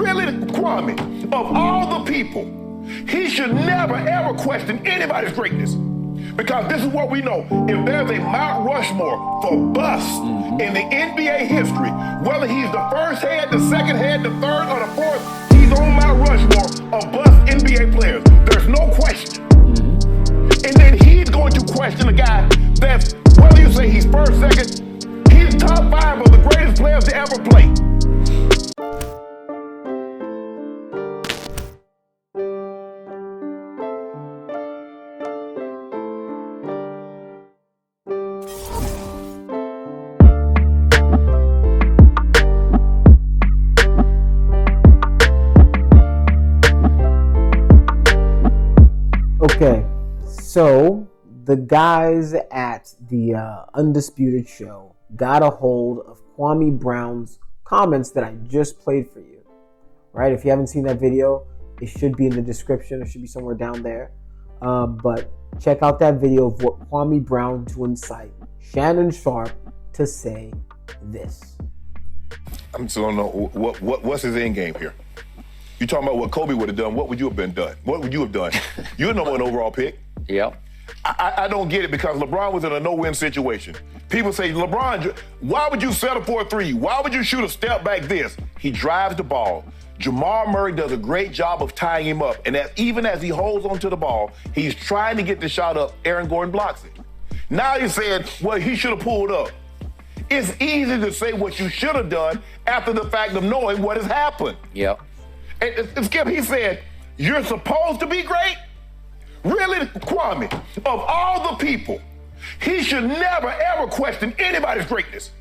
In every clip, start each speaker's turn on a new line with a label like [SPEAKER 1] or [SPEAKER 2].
[SPEAKER 1] Really, Kwame, of all the people, he should never ever question anybody's greatness. Because this is what we know. If there's a Mount Rushmore for busts in the NBA history, whether he's the first head, the second head, the third, or the fourth, he's on Mount Rushmore of bust NBA players. There's no question. And then he's going to question a guy that's, whether you say he's first, second, he's top 5 of the greatest players to ever play.
[SPEAKER 2] Okay, so the guys at the Undisputed show got a hold of Kwame Brown's comments that I just played for you. Right? If you haven't seen that video, it should be in the description. It should be somewhere down there. But check out that video of what Kwame Brown to incite Shannon Sharpe to say this.
[SPEAKER 1] I'm still don't know what's his end game here. You talking about what Kobe would have done? What would you have been done? What would you have done? You're the number 1 overall pick.
[SPEAKER 3] Yep.
[SPEAKER 1] I don't get it because LeBron was in a no-win situation. People say, LeBron, why would you settle for a 3? Why would you shoot a step back this? He drives the ball. Jamal Murray does a great job of tying him up. And even as he holds onto the ball, he's trying to get the shot up. Aaron Gordon blocks it. Now he's saying, well, he should have pulled up. It's easy to say what you should have done after the fact of knowing what has happened.
[SPEAKER 3] Yep.
[SPEAKER 1] And Skip, he said, you're supposed to be great? Really, Kwame, of all the people, he should never, ever question anybody's greatness.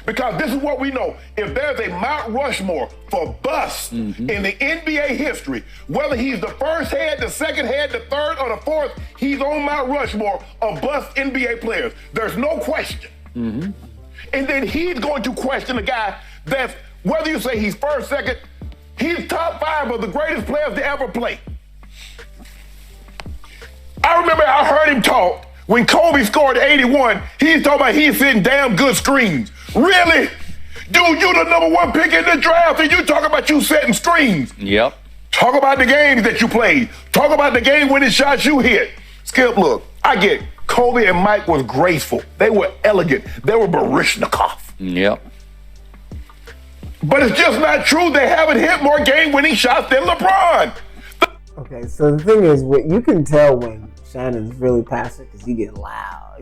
[SPEAKER 1] Because this is what we know. If there's a Mount Rushmore for busts in the NBA history, whether he's the first head, the second head, the third, or the fourth, he's on Mount Rushmore of bust NBA players. There's no question. And then he's going to question a guy that's, whether you say he's first, second, he's top 5 of the greatest players to ever play. I remember I heard him talk when Kobe scored 81. He's talking about he's hitting damn good screens. Really? Dude, you the number 1 pick in the draft and you talk about you setting screens.
[SPEAKER 3] Yep.
[SPEAKER 1] Talk about the games that you played. Talk about the game-winning shots you hit. Skip, look, I get it. Kobe and Mike was graceful. They were elegant. They were Baryshnikov.
[SPEAKER 3] Yep.
[SPEAKER 1] But it's just not true. They haven't hit more game-winning shots than LeBron.
[SPEAKER 2] Okay, so the thing is, what you can tell when Shannon's really passionate because he get loud.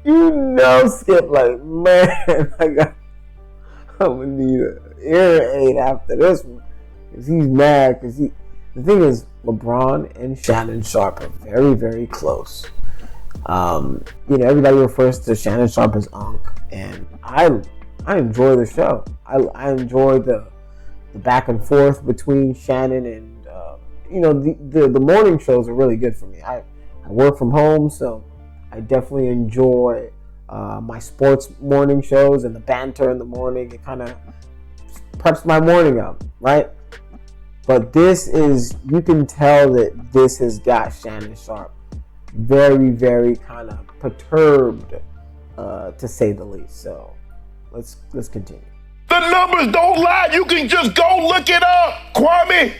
[SPEAKER 2] You know, Skip, like, man, I'm gonna need an ear aid after this one because he's mad. The thing is, LeBron and Shannon Sharpe are very, very close. Everybody refers to Shannon Sharpe as Unc, and I enjoy the show. I enjoy the back and forth between Shannon and the morning shows are really good for me. I work from home, so I definitely enjoy my sports morning shows and the banter in the morning. It kind of preps my morning up, right? But you can tell that this has got Shannon Sharpe very, very kind of perturbed, to say the least. So let's continue.
[SPEAKER 1] The numbers don't lie. You can just go look it up, Kwame.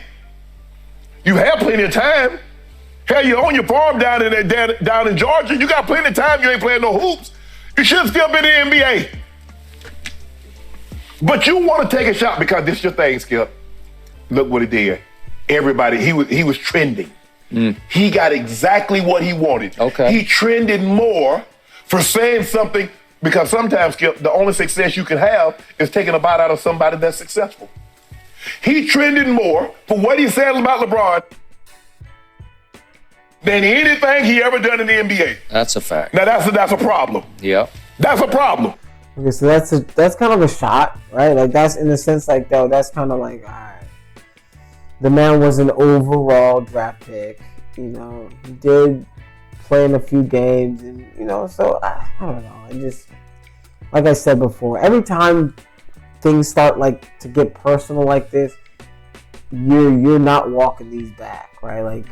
[SPEAKER 1] You have plenty of time. Hell, you own your farm down in Georgia. You got plenty of time. You ain't playing no hoops. You should have still been in the NBA. But you want to take a shot because this is your thing, Skip. Look what he did. Everybody, he was trending. He got exactly what he wanted.
[SPEAKER 3] Okay.
[SPEAKER 1] He trended more for saying something because sometimes, Skip, the only success you can have is taking a bite out of somebody that's successful. He trended more for what he said about LeBron than anything he ever done in the NBA.
[SPEAKER 3] That's a fact.
[SPEAKER 1] Now that's a problem.
[SPEAKER 3] Yep.
[SPEAKER 1] That's a problem.
[SPEAKER 2] Okay, so that's kind of a shot, right? Like that's in the sense like that's kind of like, all right. The man was an overall draft pick. He did play in a few games, and so I don't know. I just, like I said before, every time things start like to get personal like this, you're not walking these back, right? Like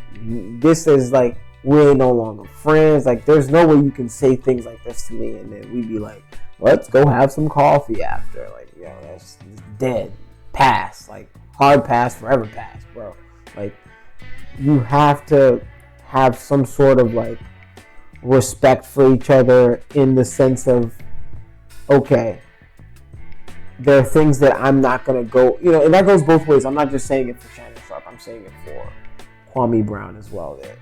[SPEAKER 2] this is like we're no longer friends. Like there's no way you can say things like this to me and then we'd be like, let's go have some coffee after. Like that's dead. Pass, like hard pass, forever pass, bro. Like you have to have some sort of like respect for each other in the sense of, okay, there are things that I'm not gonna go, and that goes both ways. I'm not just saying it for Shannon Sharpe. I'm saying it for Kwame Brown as well. That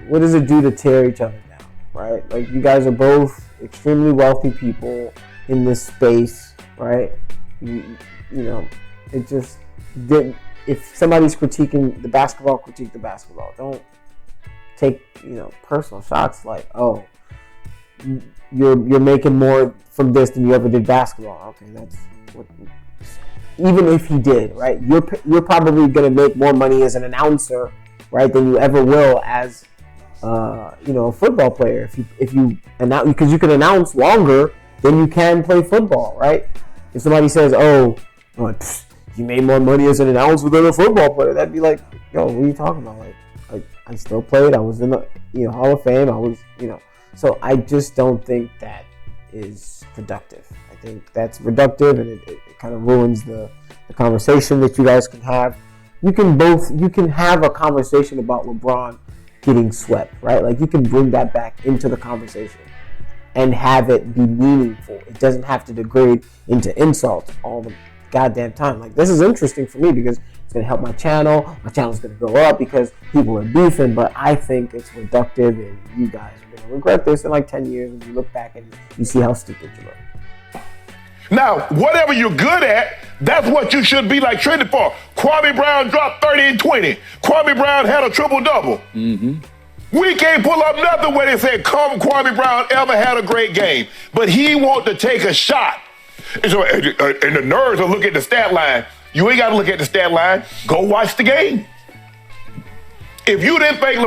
[SPEAKER 2] what does it do to tear each other down, right? Like you guys are both extremely wealthy people in this space, right? It just didn't. If somebody's critiquing the basketball, critique the basketball. Don't take personal shots like, oh, you're making more from this than you ever did basketball. Okay, that's what. Even if he did, right? You're probably gonna make more money as an announcer, right, than you ever will as a football player. If you announce, because you can announce longer than you can play football, right? If somebody says, "Oh, you made more money as an announcer than a football player," that'd be like, "Yo, what are you talking about?" Like I still played. I was in the Hall of Fame. I was So I just don't think that is productive. I think that's reductive, and it kind of ruins the conversation that you guys can have. You can have a conversation about LeBron getting swept, right? Like you can bring that back into the conversation and have it be meaningful. It doesn't have to degrade into insults all the goddamn time. Like this is interesting for me because it's going to help my channel. My channel's going to go up because people are beefing, but I think it's reductive, and you guys are going to regret this in like 10 years when you look back and you see how stupid you look.
[SPEAKER 1] Now, whatever you're good at, that's what you should be like trending for. Kwame Brown dropped 30 and 20. Kwame Brown had a triple-double. Mm-hmm. We can't pull up nothing where they said Kwame Brown ever had a great game, but he want to take a shot. And so, and the nerds are looking at the stat line. You ain't got to look at the stat line. Go watch the game. If you didn't think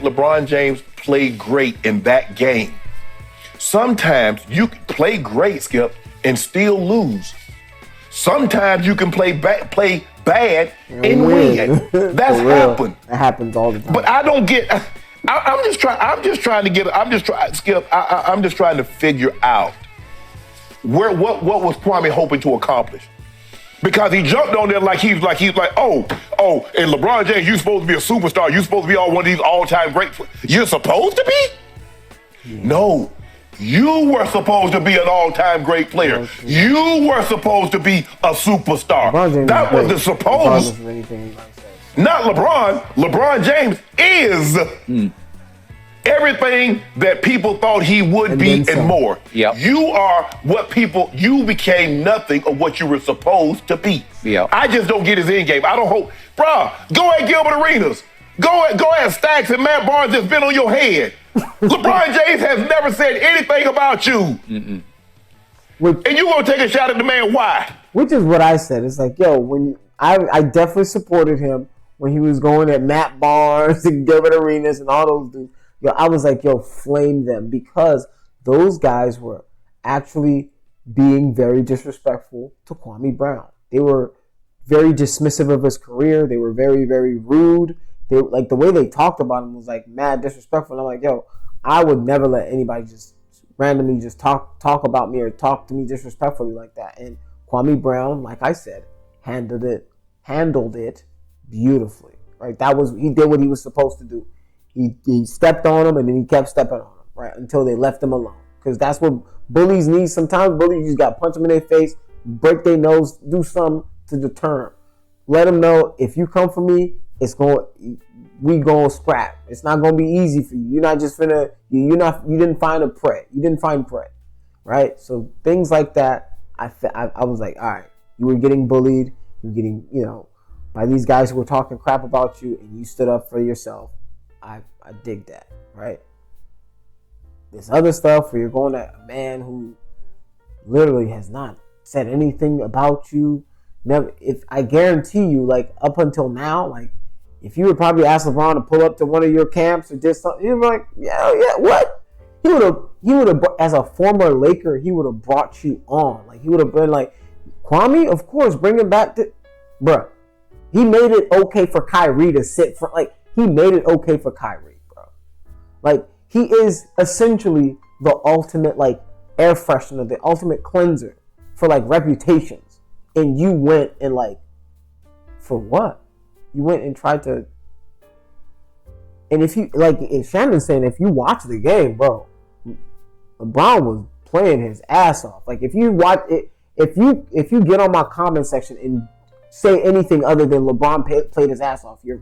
[SPEAKER 1] LeBron James played great in that game, sometimes you can play great, Skip, and still lose. Sometimes you can play bad and win. That's happened.
[SPEAKER 2] That happens all the time.
[SPEAKER 1] But I don't get. I'm just trying to figure out what was Kwame hoping to accomplish. Because he jumped on there like he's like, oh, and LeBron James, you're supposed to be a superstar. You're supposed to be one of these all-time great. You're supposed to be? Yeah. No. You were supposed to be an all-time great player. You were supposed to be a superstar. That was the supposed. Not LeBron. LeBron James is everything that people thought he would be and more.
[SPEAKER 3] Yep.
[SPEAKER 1] You became nothing of what you were supposed to be.
[SPEAKER 3] Yep.
[SPEAKER 1] I just don't get his end game. I don't hope. Bruh, go at Gilbert Arenas. Go at Stacks and Matt Barnes that's been on your head. LeBron James has never said anything about you. And you gonna take a shot at the man, why?
[SPEAKER 2] Which is what I said. It's like, yo, when I definitely supported him when he was going at Matt Barnes and Gilbert Arenas and all those dudes. Yo, I was like, yo, flame them, because those guys were actually being very disrespectful to Kwame Brown. They were very dismissive of his career. They were very, very rude. They like the way they talked about him was like mad disrespectful. And I'm like, yo, I would never let anybody just randomly just talk about me or talk to me disrespectfully like that. And Kwame Brown, like I said, handled it beautifully. Right? He did what he was supposed to do. He stepped on him, and then he kept stepping on him, right, until they left him alone. Because that's what bullies need. Sometimes bullies, you just got to punch them in their face, break their nose, do something to deter them. Let them know, if you come for me, we gonna scrap. It's not gonna be easy for you. You're not just finna. You didn't find prey. You didn't find prey, right? So things like that. I was like, all right, you were getting bullied. You're getting, by these guys who were talking crap about you, and you stood up for yourself. I dig that, right? This other stuff where you're going at a man who literally has not said anything about you. Never. If I guarantee you, like up until now, like if you would probably ask LeBron to pull up to one of your camps or just something, you'd be like, yeah, what? He would have, as a former Laker, he would have brought you on. Like he would have been like, Kwame, of course, bring him back to, bruh. He made it okay for Kyrie to sit for, like, he made it okay for Kyrie, bro. Like, he is essentially the ultimate, like, air freshener, the ultimate cleanser for like reputations, and you went and like, for what? You went and tried to. And if you like, if Shannon's saying, if you watch the game, bro, LeBron was playing his ass off. Like if you watch it, if you get on my comment section and say anything other than LeBron played his ass off, you're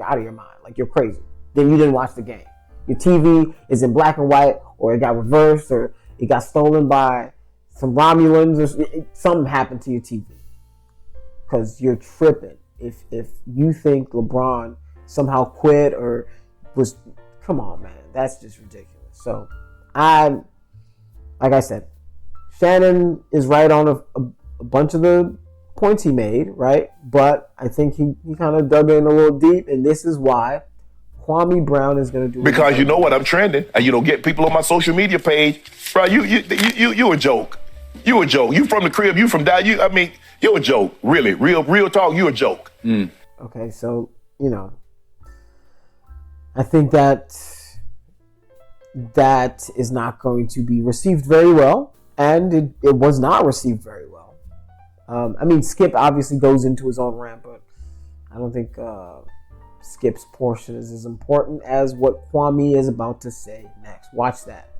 [SPEAKER 2] out of your mind. Like you're crazy. Then you didn't watch the game. Your TV is in black and white, or it got reversed, or it got stolen by some Romulans, or something happened to your TV. Because you're tripping. If you think LeBron somehow quit or was, come on, man, that's just ridiculous. So like I said, Shannon is right on a bunch of the points he made, right? But I think he kind of dug in a little deep, and this is why Kwame Brown is going to do.
[SPEAKER 1] Because you know what, I'm trending, and you don't get people on my social media page, bro. You a joke. You a joke. You from the crib. You from down. I mean, you a joke. Really, real talk. You a joke. Mm.
[SPEAKER 2] Okay, so I think that is not going to be received very well, and it was not received very well. I mean, Skip obviously goes into his own rant, but I don't think Skip's portion is as important as what Kwame is about to say next. Watch that.